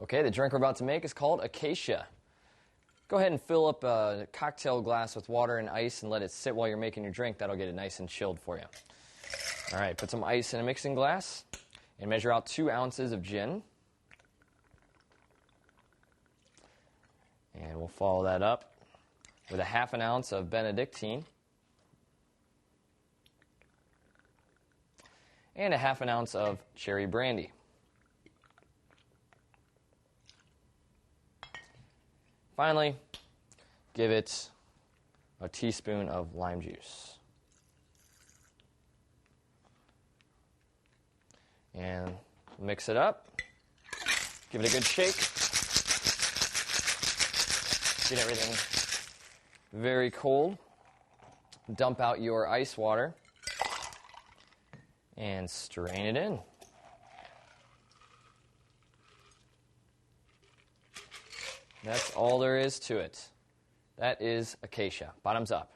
Okay, the drink we're about to make is called Acacia. Go ahead and fill up a cocktail glass with water and ice and let it sit while you're making your drink. That'll get it nice and chilled for you. All right, put some ice in a mixing glass and measure out 2 ounces of gin. And we'll follow that up with a half an ounce of Benedictine and a half an ounce of cherry brandy. Finally, give it a teaspoon of lime juice. And mix it up. Give it a good shake. Get everything very cold. Dump out your ice water and strain it in. That's all there is to it. That is Acacia. Bottoms up.